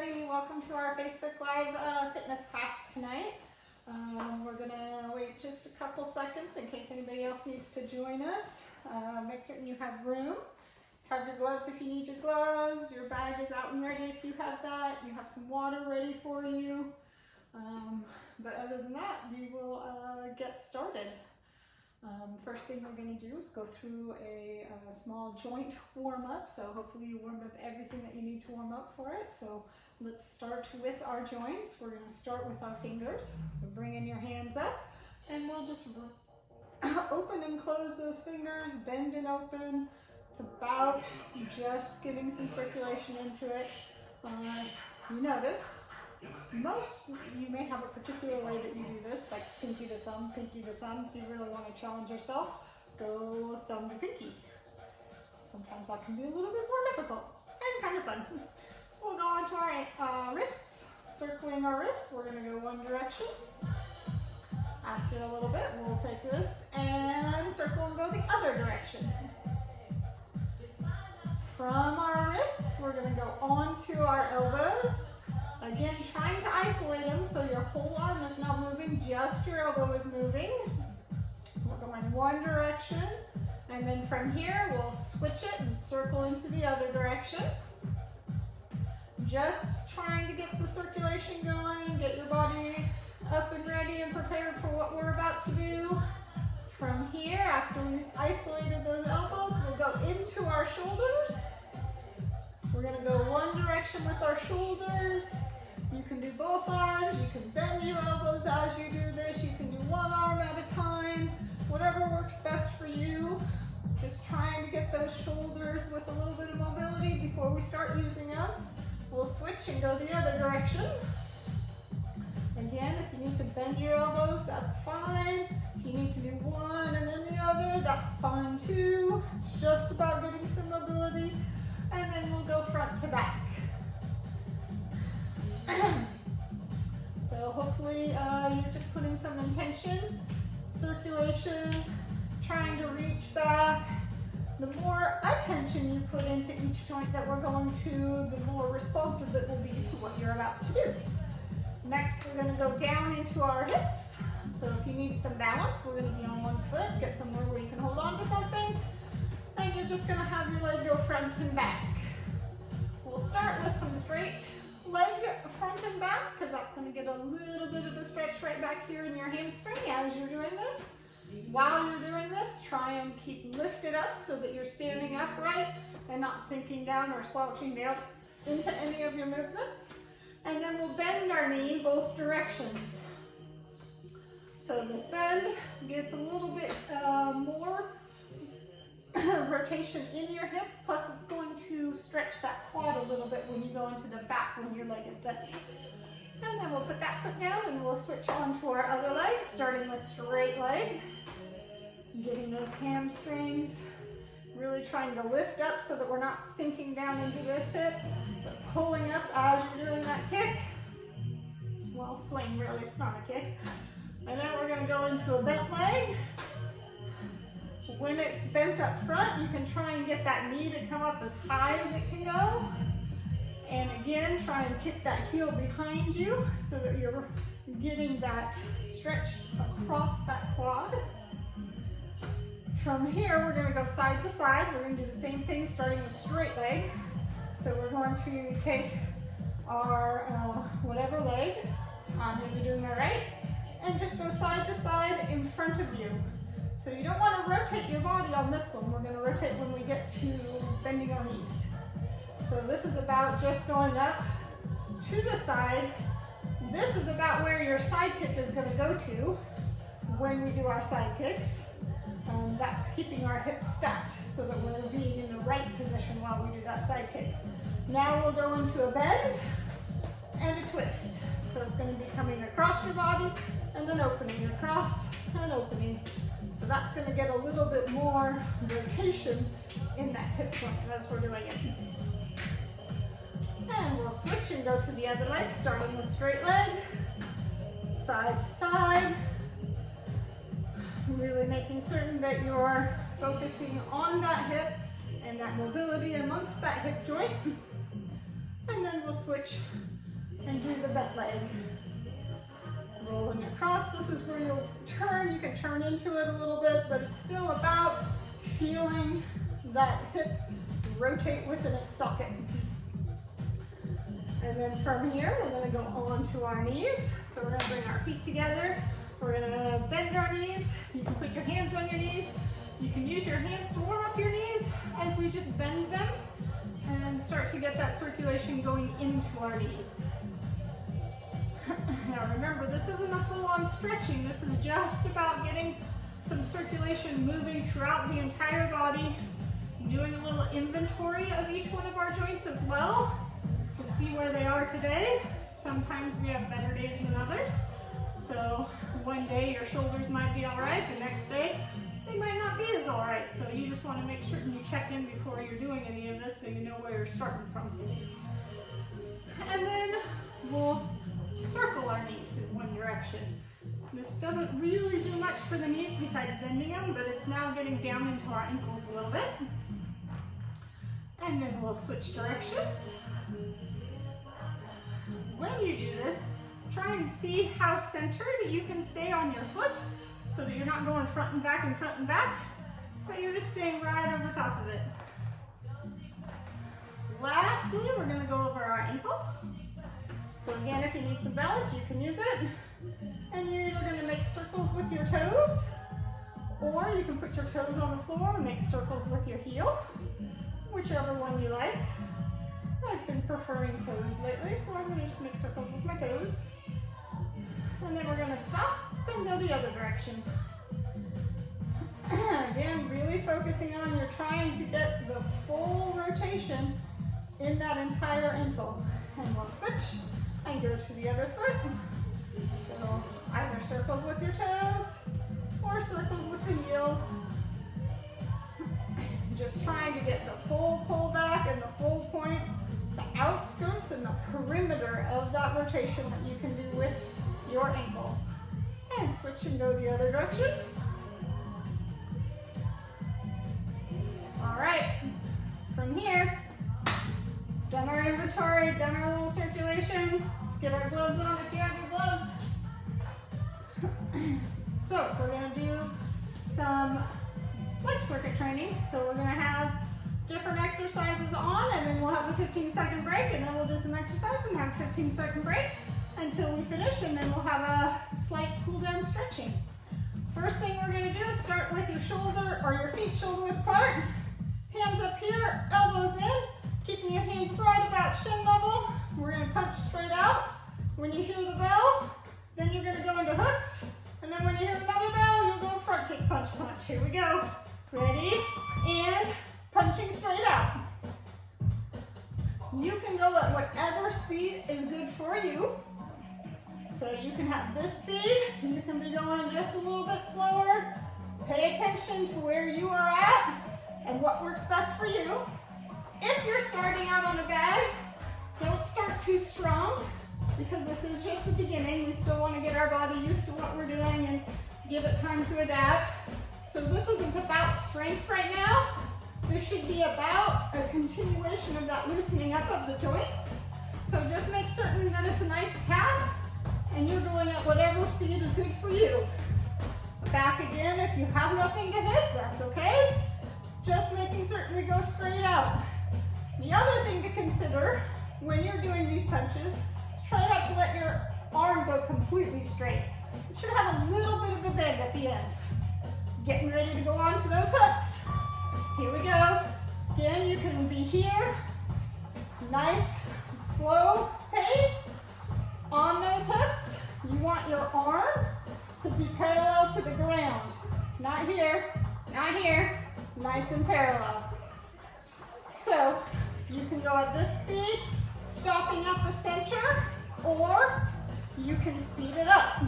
everybody. Welcome to our Facebook Live fitness class tonight. We're going to wait just a couple seconds in case anybody else needs to join us. Make certain you have room. Have your gloves if you need your gloves. Your bag is out and ready if you have that. You have some water ready for you. But other than that, we will get started. First thing we're going to do is go through a small joint warm-up. So hopefully you warmed up everything that you need to warm up for it. So let's start with our joints. We're going to start with our fingers. So bring in your hands up and we'll just open and close those fingers, bend and open. It's about just getting some circulation into it. You notice you may have a particular way that you do this, like pinky to thumb, pinky to thumb. If you really want to challenge yourself, go thumb to pinky. Sometimes that can be a little bit more difficult and kind of fun. We'll go on to our wrists, circling our wrists. We're going to go one direction. After a little bit, we'll take this and circle and go the other direction. From our wrists, we're going to go onto our elbows. Again, trying to isolate them so your whole arm is not moving, just your elbow is moving. We're going one direction, and then from here, we'll switch it and circle into the other direction. Just trying to get the circulation going, get your body up and ready and prepared for what we're about to do. From here, after we've isolated those elbows, we'll go into our shoulders. We're going to go one direction with our shoulders. You can do both arms. You can bend your elbows as you do this. You can do one arm at a time. Whatever works best for you. Just trying to get those shoulders with a little bit of mobility before we start using them. We'll switch and go the other direction. Again, if you need to bend your elbows, that's fine. If you need to do one and then the other, that's fine too. It's just about getting some mobility. And then we'll go front to back. So hopefully you're just putting some intention, circulation, trying to reach back. The more attention you put into each joint that we're going to, the more responsive it will be to what you're about to do. Next, we're going to go down into our hips. So if you need some balance, we're going to be on one foot, get somewhere where you can hold on to something. And you're just going to have your leg go front and back. We'll start with some straight leg front and back, because that's going to get a little bit of a stretch right back here in your hamstring as you're doing this. While you're doing this, try and keep lifted up so that you're standing upright and not sinking down or slouching down into any of your movements. And then we'll bend our knee both directions. So this bend gets a little bit more rotation in your hip, plus it's going to stretch that quad a little bit when you go into the back when your leg is bent. And then we'll put that foot down and we'll switch on to our other leg, starting with straight leg. Getting those hamstrings, really trying to lift up so that we're not sinking down into this hip, but pulling up as you're doing that kick. Well, swing really, it's not a kick. And then we're going to go into a bent leg. When it's bent up front, you can try and get that knee to come up as high as it can go. And again, try and kick that heel behind you so that you're getting that stretch across that quad. From here, we're going to go side to side. We're going to do the same thing starting with straight leg. So we're going to take our whatever leg, I'm going to be doing my right, and just go side to side in front of you. So you don't want to rotate your body on this one. We're going to rotate when we get to bending our knees. So this is about just going up to the side. This is about where your side kick is going to go to when we do our side kicks. That's keeping our hips stacked so that we're being in the right position while we do that side kick. Now we'll go into a bend and a twist. So it's going to be coming across your body and then opening across and opening. So that's going to get a little bit more rotation in that hip joint as we're doing it. And we'll switch and go to the other leg, starting with straight leg, side to side. Really making certain that you're focusing on that hip and that mobility amongst that hip joint. And then we'll switch and do the bent leg. Rolling across, this is where you'll turn. You can turn into it a little bit, but it's still about feeling that hip rotate within its socket. And then from here, we're gonna go onto our knees. So we're gonna bring our feet together. We're gonna bend our knees. You can put your hands on your knees. You can use your hands to warm up your knees as we just bend them and start to get that circulation going into our knees. Now remember, this isn't a full-on stretching. This is just about getting some circulation moving throughout the entire body, doing a little inventory of each one of our joints as well to see where they are today. Sometimes we have better days than others. So one day your shoulders might be all right, the next day they might not be as all right. So you just want to make certain you check in before you're doing any of this so you know where you're starting from. And then we'll circle our knees in one direction. This doesn't really do much for the knees besides bending them, but it's now getting down into our ankles a little bit. And then we'll switch directions. When you do this, try and see how centered you can stay on your foot so that you're not going front and back, but you're just staying right over top of it. Lastly, we're going to go over our ankles. So again, if you need some balance, you can use it. And you're either going to make circles with your toes, or you can put your toes on the floor and make circles with your heel, whichever one you like. I've been preferring toes lately, so I'm going to just make circles with my toes. And then we're going to stop and go the other direction. Again, really focusing on you're trying to get the full rotation in that entire ankle. And we'll switch and go to the other foot. So either circles with your toes or circles with the heels. Just trying to get the full pull back and the full point, the outskirts and the perimeter of that rotation that you can do with your ankle. And switch and go the other direction. All right, from here, done our inventory, done our little circulation. Let's get our gloves on if you have your gloves. So we're going to do some leg circuit training. So we're going to have different exercises on, and then we'll have a 15-second break, and then we'll do some exercise and have a 15-second break until we finish, and then we'll have a slight cool down stretching. First thing we're going to do is start with your shoulder or your feet shoulder width apart. Hands up here, elbows in, keeping your hands right about shin level. We're going to punch straight out. When you hear the bell, then you're going to go into hooks. And then when you hear another bell, you'll go front kick, punch, punch. Here we go. Ready? And punching straight out. You can go at whatever speed is good for you. So you can have this speed. You can be going just a little bit slower. Pay attention to where you are at and what works best for you. If you're starting out on a bag, don't start too strong because this is just the beginning. We still want to get our body used to what we're doing and give it time to adapt. So this isn't about strength right now. This should be about a continuation of that loosening up of the joints. So just make certain that it's a nice tap and you're going at whatever speed is good for you. Back again, if you have nothing to hit, that's okay. Just making certain we go straight out. The other thing to consider when you're doing these punches is try not to let your arm go completely straight. It should have a little bit of a bend at the end. Getting ready to go on to those hooks. Here we go. Again, you can be here. Nice, slow pace. On those hooks, you want your arm to be parallel to the ground. Not here, not here. Nice and parallel. So you can go at this speed, stopping at the center, or you can speed it up.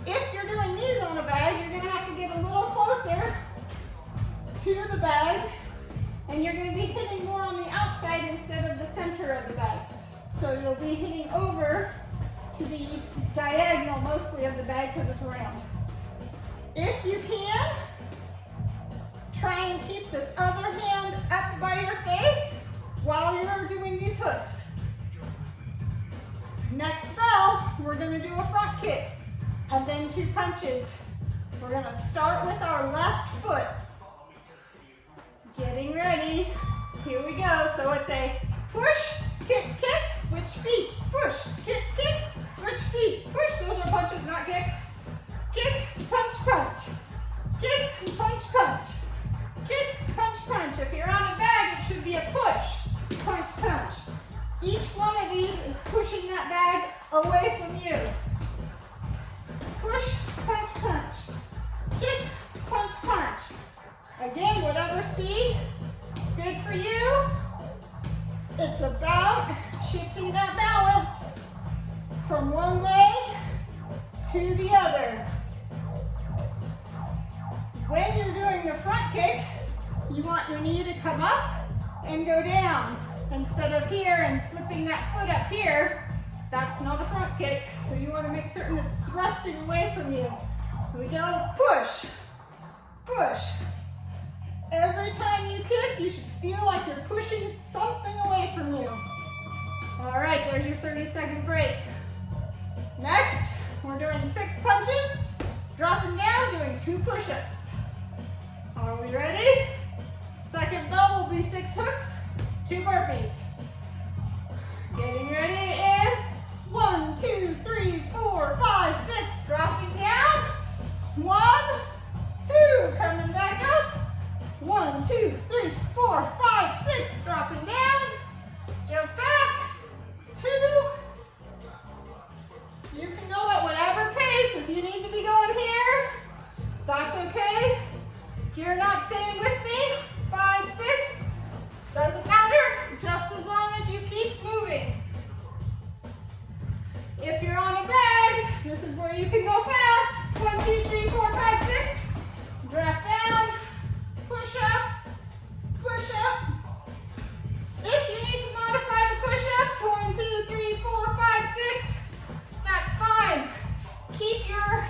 If you're doing these on a bag, you're gonna have to get a little closer to the bag, and you're gonna be hitting more on the outside instead of the center of the bag. So you'll be hitting over to the diagonal mostly of the bag because it's round. If you can, try and keep this other hand up by your face while you're doing these hooks. we're gonna do a front kick and then 2 punches. We're gonna start with our left foot. Getting ready. Here we go. So it's a push, kick, kick, switch feet. Push, kick, kick, switch feet. Push, those are punches, not kicks. Kick, punch, punch. Kick, punch, punch. Kick, punch, punch. If you're on a bag, it should be a push, punch, punch. Each one of these is pushing that bag away from you. Push, punch, punch. Kick, punch, punch. Again, whatever speed is good for you. It's about shifting that balance from one leg to the other. When you're doing the front kick, you want your knee to come up and go down. Instead of here and flipping that foot up here, that's not a front kick. So you want to make certain it's thrusting away from you. Here we go, push, push. Every time you kick, you should feel like you're pushing something away from you. All right, there's your 30-second break. Next, we're doing 6 punches, dropping down, doing 2 push-ups. Are we ready? Second bell will be 6 hooks, 2 burpees. Getting ready, and 1, 2, 3, 4, 5, 6, dropping down. 1, 2, coming back up. 1, 2, 3, 4, 5, 6, dropping down. Jump back. 2. You can go at whatever pace. If you need to be going here, that's okay. If you're not staying with me, 5, 6, doesn't matter, just as long as you keep moving. If you're on a bag, this is where you can go fast. 1, 2, 3, 4, 5, 6. Drop down, push up, push up. If you need to modify the push-ups, 1, 2, 3, 4, 5, 6, that's fine. Keep your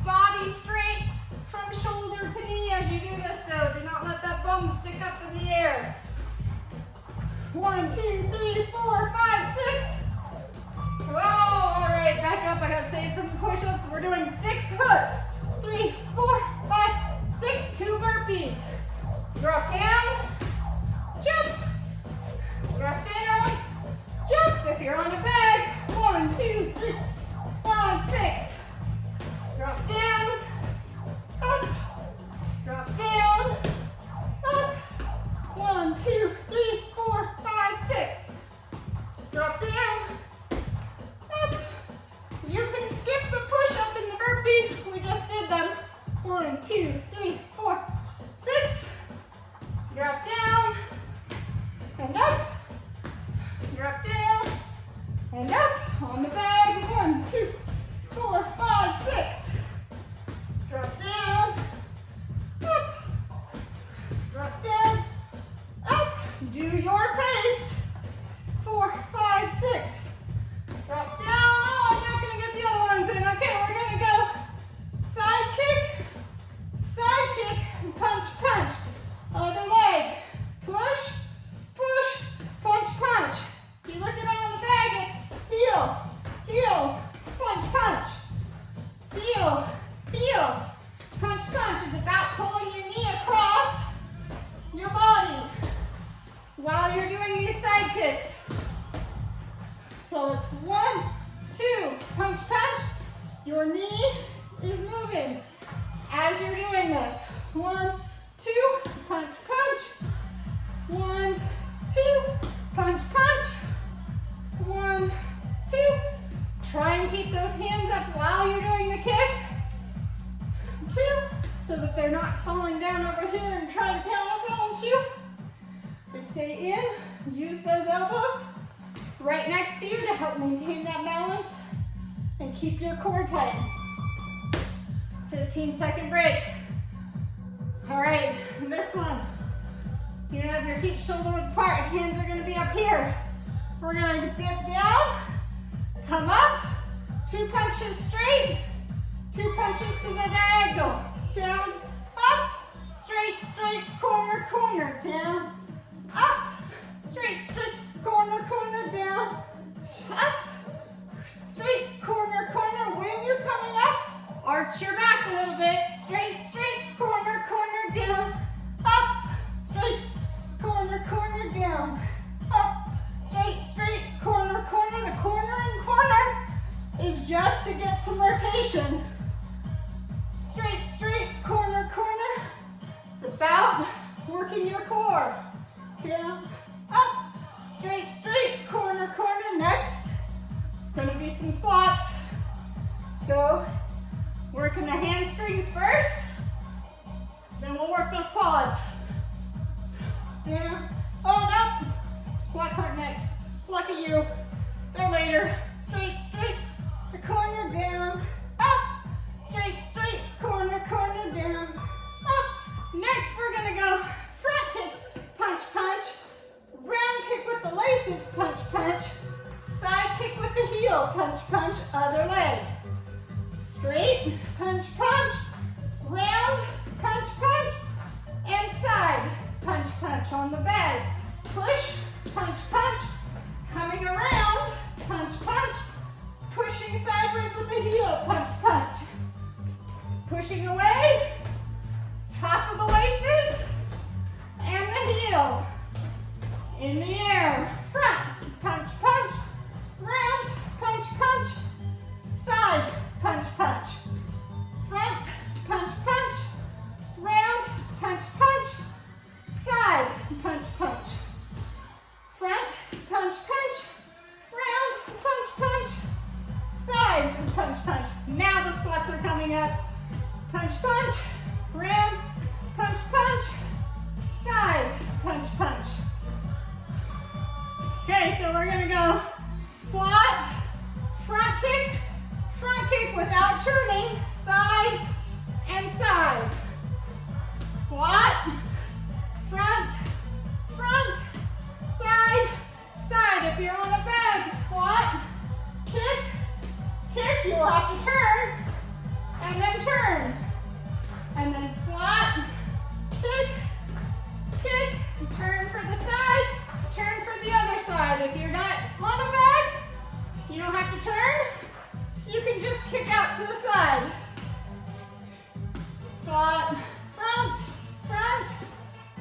body straight from shoulder to knee as you do this though. Do not let that bum stick up in the air. 1, 2, 3, 4, 5, 6. Whoa, all right, back up. I got saved from the push-ups. We're doing 6 hooks. 3, 4, 5, 6, 2 burpees. Drop down, jump. Drop down, jump. If you're on a bag, 1, 2, 3, 5, 6. Drop down, up. Drop down, up. 1, 2, 3, 4, 5, 6. Drop down, up. You can skip the push-up and the burpee. We just did them. 1, 2, 3, 4, 6. Drop down and up. Drop down and up. On the bag. 1, 2, 4, 5, 6. Drop down, up. Drop down, up. Do your pace. 4, 5, 6. Drop down. Oh, I'm not going to get the other ones in. Okay, we're going to go side kick, and punch, punch. Other leg. Push, push, punch, punch. If you look at it on the bag, it's heel, heel, punch, punch. Heel, heel, punch, punch. It's about pulling your knee across your body while you're doing these side kicks. So it's 1, 2, punch, punch. Your knee is moving as you're doing this. 1, 2, punch, punch. 1, 2, punch, punch. 1, 2. Try and keep those hands up while you're doing the kick. 2, so that they're not falling down over here and trying to counterbalance you. They stay in. Use those elbows right next to you to help maintain that balance and keep your core tight. 15-second break. All right, this one, you're gonna have your feet shoulder width apart, hands are gonna be up here. We're gonna dip down, come up, 2 punches straight, 2 punches to the diagonal, down, up, straight, straight, corner, corner, down, up, straight, straight, corner, corner, down, up, straight, corner, some rotation. Straight, straight, corner, corner. It's about working your core. Down, up, straight, straight, corner, corner. Next, it's going to be some squats. So, working the hamstrings first, then we'll work those quads. Down, oh no, squats aren't next. Lucky you, they're later. Straight, straight, corner, down, up, straight, straight, corner, corner, down, up. Next, we're gonna go front kick, punch, punch, round kick with the laces, punch, punch, side kick with the heel, punch, punch, other leg. Straight, punch, punch, round, punch, punch, and side, punch, punch on the bag. Push, punch, punch, coming around, punch, punch, pushing sideways with the heel, punch, punch. Pushing away, top of the laces, and the heel. In the air, front, punch, punch, round, punch, punch, side, punch, punch, front, punch, punch, round, punch, punch, side, punch, punch, front, punch, punch, round, punch, punch, side, punch, punch. Now the squats are coming up. Punch, punch, round, punch, punch, side, punch, punch. Okay, so we're gonna go squat, front kick without turning, side and side. Squat, front, front, side, side. If you're on a bag, squat, kick, kick, you'll have to turn, and then turn. And then squat, kick, kick, turn for the side, turn for the other side. If you're not on a bag, you don't have to turn. You can just kick out to the side. Squat, front, front,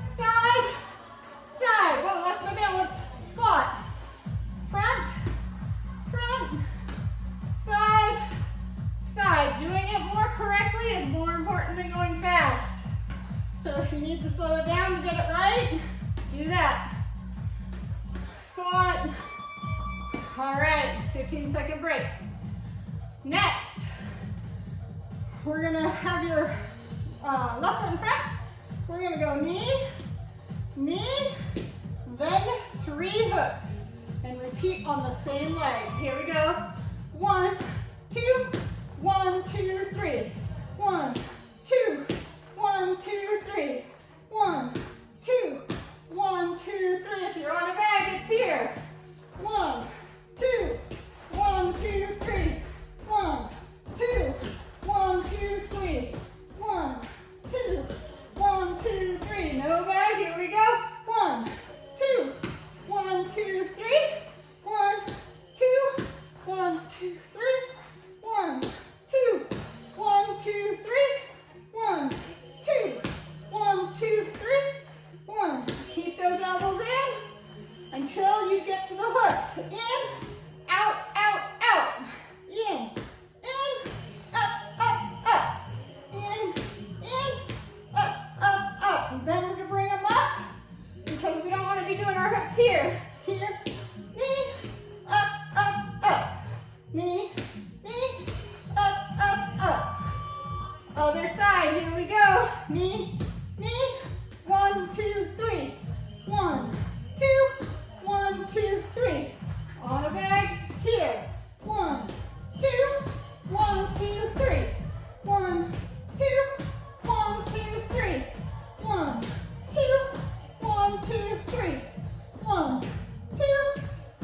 side, side. Whoa, lost my balance. Squat, front, front, side, side. Doing it more correctly is more important than going fast. So if you need to slow it down to get it right, do that. Squat. All right, 15-second break. Next, we're gonna have your left foot in front. We're gonna go knee, knee, then 3 hooks. And repeat on the same leg. Here we go. 1, 2, 1, 2, 3. 1, 2, 1, 2, 3. 1, 2, 1, 2, 3. If you're on a bag, it's here. 1, 2, 1, 2, 3. 1, 2, 1, 2, 3. 1, 2, 1, 2, 3. No bag. Here we go. 1, 2, 1, 2, 3. 1, 2, 1, 2, 3. 1, 2, 1, 2, 3. 1, 2, 1, 2, 3. 1. Keep those elbows in until you get to the hooks. In, out, out, out. In, up, up, up. In, up, up, up. Remember to bring them up because we don't want to be doing our hooks here. Here, knee, up, up, up. Knee, knee, up, up, up. Other side, here we go. Knee, knee, 1, 2, 3. 1, 2, 1, 2, 3. On a bag, it's here. 1, 2, 1, 2, 3. 1, 2, 1, 2, 3. 1, 2, 1, 2, 3. 1, 2,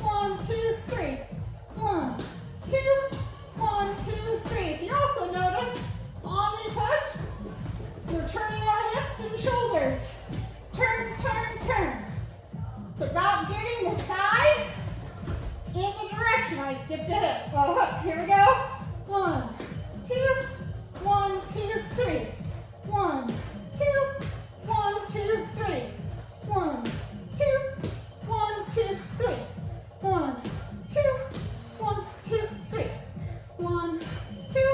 1, 2, 3. 1, 2, 1, 2, 3. If you also notice, on these hooks, we're turning our hips and shoulders. Turn, turn, turn. It's about getting the side in the direction. I skipped a hip. Oh, hook. Here we go. 1, 2, 1, 2, 3. 1, 2, 1, 2, 3. 1, 2, 1, 2, 3. 1, 2, 1, 2, 3. 1, 2,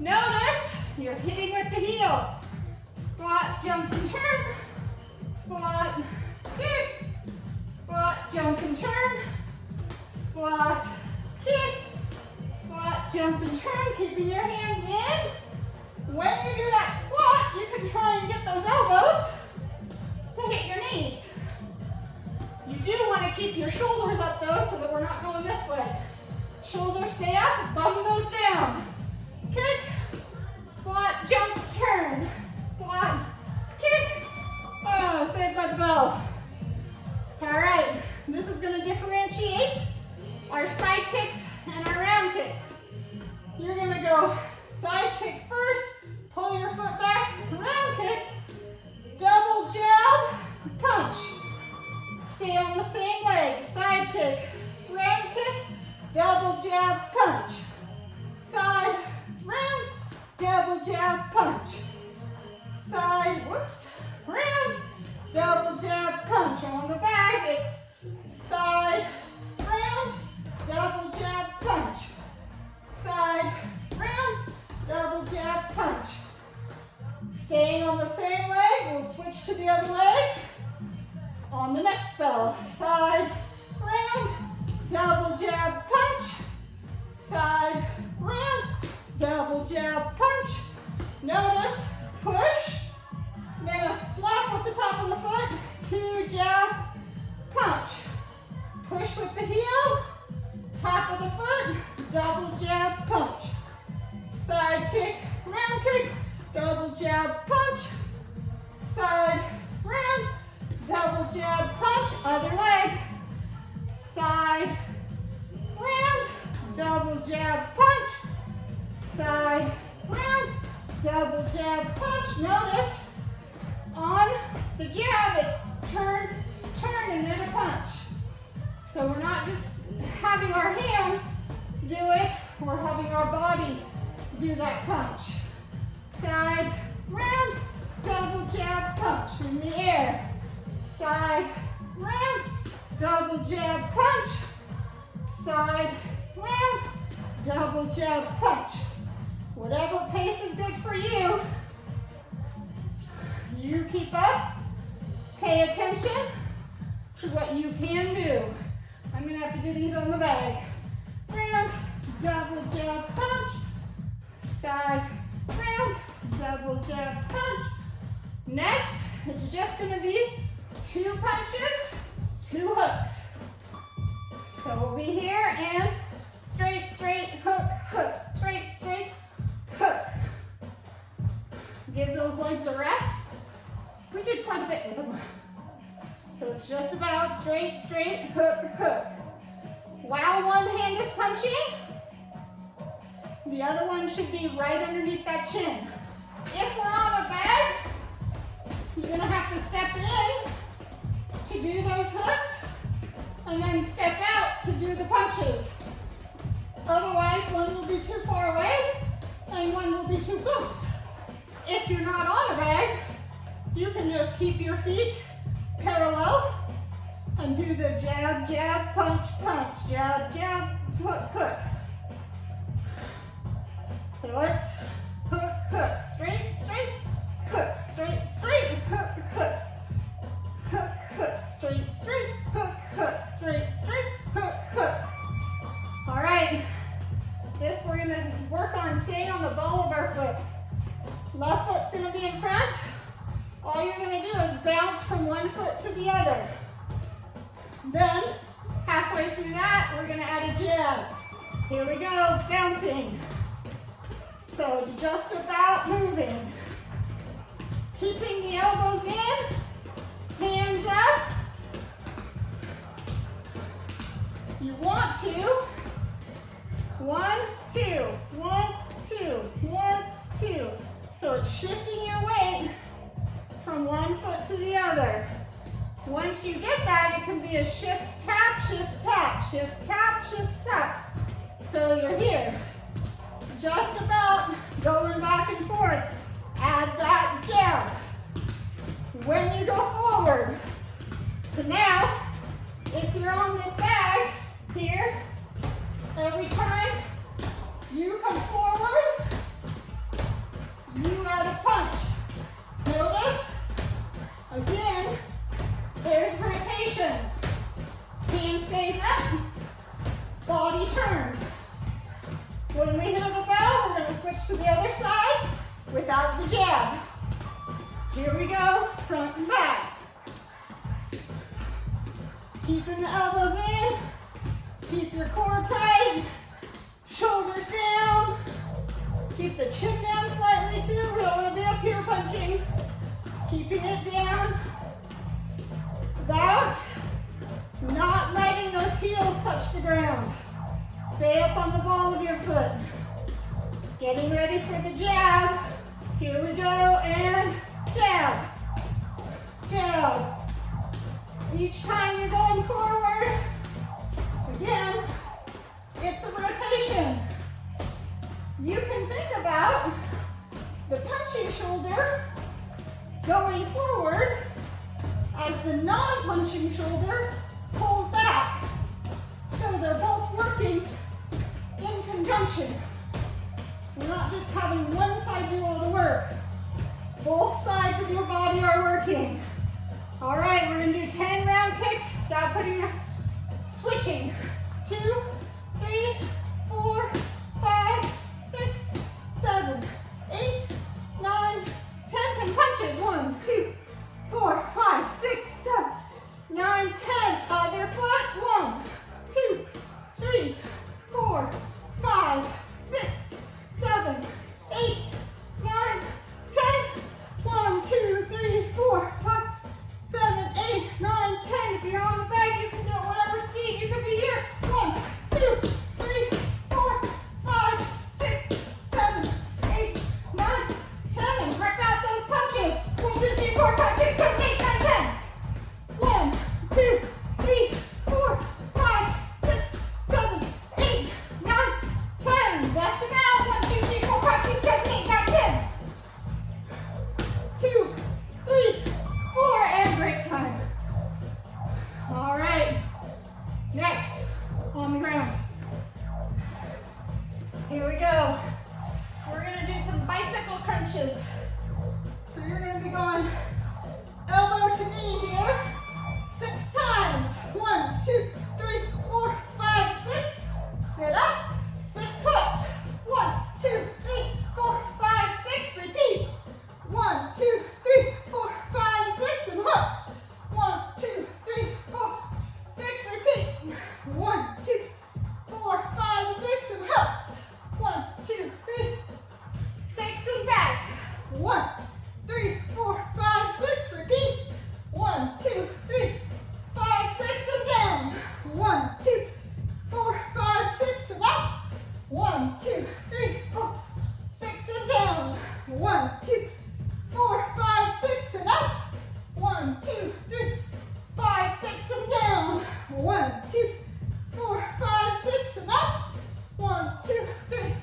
Notice you're hitting with the heel. Squat, jump, and turn. Squat, kick. Squat, jump, and turn. Squat, kick. Squat, jump, and turn. Keeping your hands in. When you do that squat, you can try and get those elbows to hit your knees. You do want to keep your shoulders up though, so that we're not going this way. Shoulders stay up, bum goes down. Kick, squat, jump, turn. Squat, kick. Oh, saved by the bell. All right, this is going to differentiate our side kicks and our round kicks. You're going to go side kick first, pull your foot back, round kick, double jab, punch. Stay on the same leg, side kick, round kick, double jab, punch. Side, round, double jab, punch. Side, whoops, round, double jab, punch. On the back, it's side, round, double jab, punch. Side, round, double jab, punch. Staying on the same leg, we'll switch to the other leg. On the next spell, side, round, double jab, punch. Side, round, double jab, punch. Notice, push, then a slap with the top of the foot, 2 jabs, punch. Push with the heel, top of the foot, double jab, punch. Side kick, round kick, double jab, punch. Side, round, double jab, punch. Other leg. Side, round, double jab, punch. Side, round, double jab, punch. Notice, on the jab, it's turn, turn, and then a punch. So we're not just having our hand do it, we're having our body do that punch. Side, round, double jab, punch in the air. Side, round, double jab, punch. Side, round, double jab, punch. Whatever pace is good for you, you keep up. Pay attention to what you can do. I'm going to have to do these on the bag. Round, double jab, punch. Side, round, double jab, punch. Next, it's just going to be 2 punches, 2 hooks. So we'll be here and straight, straight, hook, hook, straight, straight, hook. Give those legs a rest. We did quite a bit with them. So it's just about straight, straight, hook, hook. While one hand is punching, the other one should be right underneath that chin. If we're on a bag, you're going to have to step in to do those hooks and then step out to do the punches. Otherwise, one will be too far away and one will be too close. If you're not on a bag, you can just keep your feet parallel and do the jab, jab, punch, punch, jab, jab, hook, hook. So it's hook, hook, straight, straight, hook, straight, straight, hook, hook, hook, hook, straight, straight, hook, hook, straight, straight, hook, hook. All right, this we're going to work on staying on the ball of our foot. Left foot's going to be in front. All you're going to do is bounce from one foot to the other. Then, halfway through that, we're going to add a jab. Here we go, bouncing. So it's just about moving. Keeping the elbows in, hands up. You want to. 1, 2, 1, 2, 1, 2. So it's shifting your weight from one foot to the other. Once you get that, it can be a shift, tap, shift, tap, shift, tap, shift, tap. So you're here. It's just about going back and forth. Add that jab. When you go forward. So now, if you're on this bag here, every time you come forward, When we hear the bell, we're going to switch to the other side without the jab. Here we go, front and back. Keeping the elbows in. Keep your core tight. Shoulders down. Keep the chin down slightly too. We don't want to be up here punching. Keeping it down. About not letting those heels touch the ground. Stay up on the ball of your foot. Getting ready for the jab. Here we go, and jab. Jab. Each time you're going forward, again, it's a rotation. You can think about the punching shoulder going forward as the non-punching shoulder pulls back. So they're both working in conjunction. We're not just having one side do all the work. Both sides of your body are working. All right, we're gonna do 10 round kicks without switching. 2, 3, 4, 5, 6, 7, 8, 9, 10. 10 punches. 1, 2, 4, 5, 6, 7, 9, 10. Other foot. 1, 2, 3, 4, 5, 6, 7, 8, 9, 10. 1, 2, 3, 4, 5, 7, 8, 9, 10. If you're on the bag, you can do it whatever speed. You could be here. 1, 2, 3, 4, 5, 6, 7, 8, 9, 10. And break out those punches. 1, 2, 3, 4, 5, 6, 7, 8, 9, 10. 1, 2, 3, 4, 5, 6, 7, 8, 9, 10. Bust them out. 1, 2, 3, 4, 5, 6, 7, 8, 9, 10. 2, 3, 4, and break time. All right. Next, on the ground. Here we go. We're gonna do some bicycle crunches. So you're gonna be going elbow to knee here, 6 times. 1, 2, 3, 4, 5, 6. Sit up, 6 hooks. 1, 2, 3, 4, 5, 6. Repeat. 1, 2, 3, 4, 5, 6, and hooks. 1, 2, 3, 4, 6. Repeat. 1, 2, 4, 5, 6, and hooks. 1, 2, 3, 6, and back. 1, 3, 4, 5, 6. Repeat. 1, 2, 3, 5, 6, and down. 1, 2, 4, 5, 6, and up. 1, 2, 3, 4, 6, and down. 1, 2, 4, 5, 6, and up. 1, 2, 3, 5, 6, and down. 1, 2, 4, 5, 6, and up. 1, 2, 3,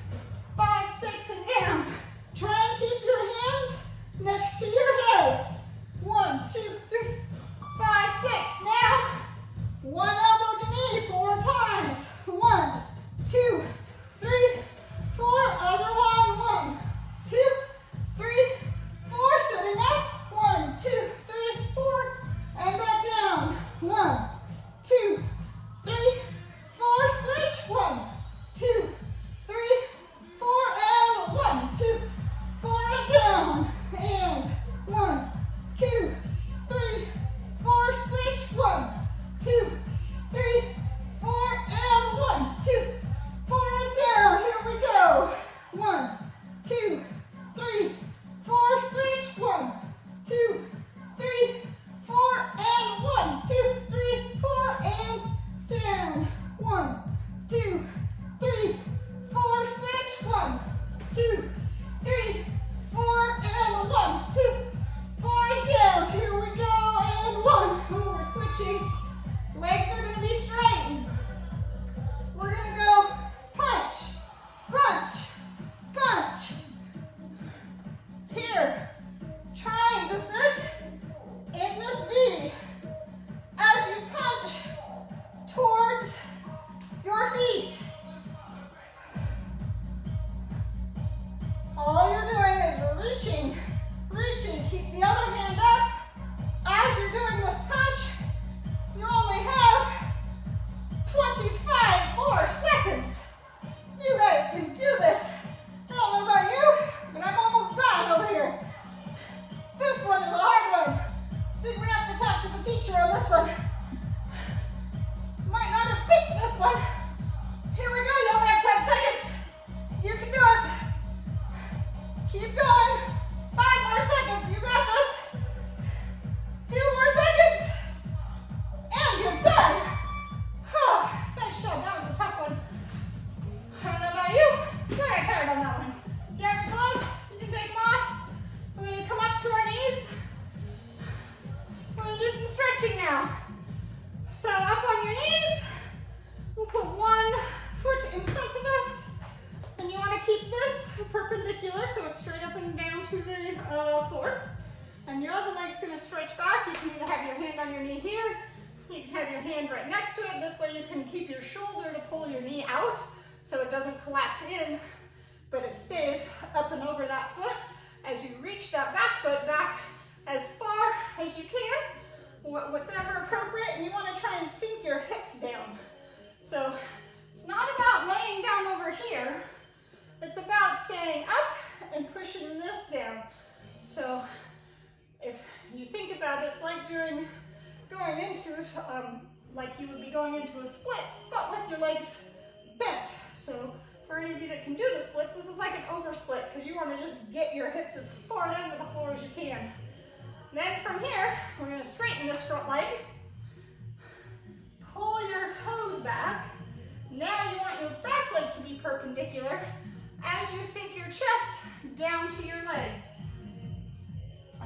5, 6, and down. Try and keep your hands next to your head. 1, 2, 3, 5, 6. Now, one elbow to knee 4 times. 1, 2, 3, 4. Other one. 1, 2, 3, 4. Sitting up. 1, 2, 3, 4. And back down. 1, 2, 3, 4. Switch. 1, 2, 3, 4. And 1, 2, 4. And down. And 1, 2, 3, 4. Switch. 1, 2, 3, 4. And 1, 2, 4. And down. Here we go. 1, 2, 3, 4. Switch. 1, 2, 3, 4. And 1, 2, 3, 4. And down. 1, 2, 3, 4. Switch. 1, 2, 3, 4. And 1, 2, 4. And down. Here we go. And 1. We're switching. Legs are going to be straight. We're going to go punch, punch, punch. Here, trying to sit in this V as you punch towards your feet. to the floor. And your other leg's gonna stretch back. You can either have your hand on your knee here, you can have your hand right next to it. This way you can keep your shoulder to pull your knee out so it doesn't collapse in, but it stays up and over that foot. As you reach that back foot back as far as you can, whatever appropriate, and you want to try and sink your hips down. So it's not about laying down over here, it's about staying up and pushing this down. So if you think about it, it's like going into, like you would be going into a split, but with your legs bent. So for any of you that can do the splits, this is like an over split, because you want to just get your hips as far down to the floor as you can. Then from here, we're going to straighten this front leg. Pull your toes back. Now you want your back leg to be perpendicular as you sink your chest down to your leg.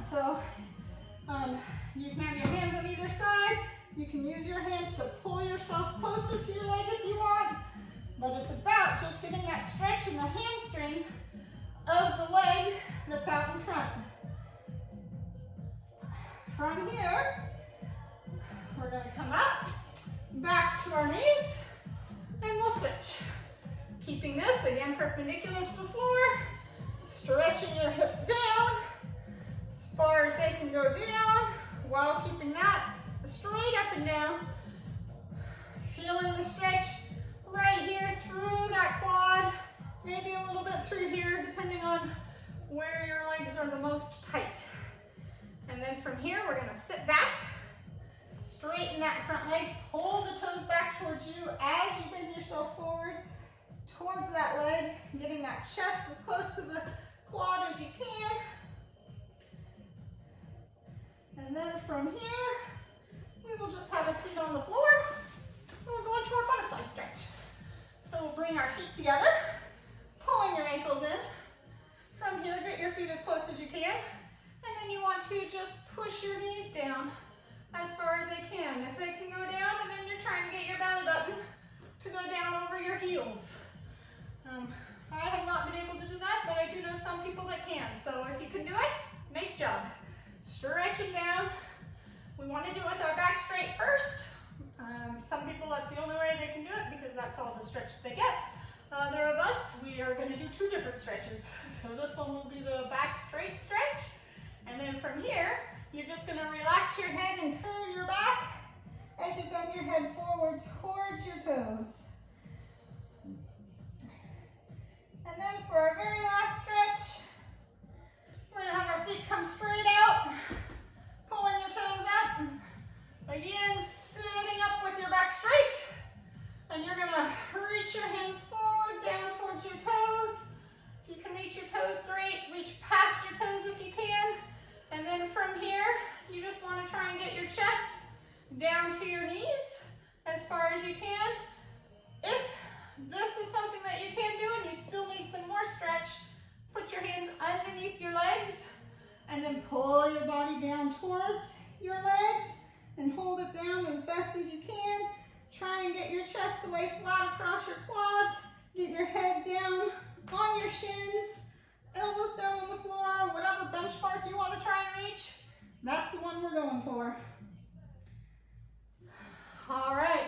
So you can have your hands on either side. You can use your hands to pull yourself closer to your leg if you want. But it's about just getting that stretch in the hamstring of the leg that's out in front. From here, we're going to come up, back to our knees, and we'll switch. Keeping this, again, perpendicular to the floor, stretching your hips down as far as they can go down, while keeping that straight up and down. Feeling the stretch right here through that quad, maybe a little bit through here, depending on where your legs are the most tight. And then from here, we're going to sit back, straighten that front leg, pull the toes back towards you as you bend yourself forward towards that leg, getting that chest as close to the quad as you can. And then from here, we will just have a seat on the floor, and we'll go into our butterfly stretch. So we'll bring our feet together, pulling your ankles in. From here, get your feet as close as you can. And then you want to just push your knees down as far as they can. If they can go down, and then you're trying to get your belly button to go down over your heels. I have not been able to do that, but I do know some people that can. So if you can do it, nice job. Stretching down. We want to do it with our back straight first. Some people, that's the only way they can do it because that's all the stretch they get. Other of us, we are going to do two different stretches. So this one will be the back straight stretch. And then from here, you're just going to relax your head and curve your back as you bend your head forward towards your toes. And then for our very last stretch, we're going to have our feet come straight out, pulling your toes up. Again, sitting up with your back straight. And you're going to reach your hands forward, down towards your toes. If you can reach your toes, great. Reach past your toes if you can. And then from here, you just want to try and get your chest down to your knees as far as you can. If this is something that you can do and you still need some more stretch, put your hands underneath your legs and then pull your body down towards your legs and hold it down as best as you can. Try and get your chest to lay flat across your quads. Get your head down on your shins, elbows down on the floor, whatever benchmark you want to try and reach. That's the one we're going for. All right.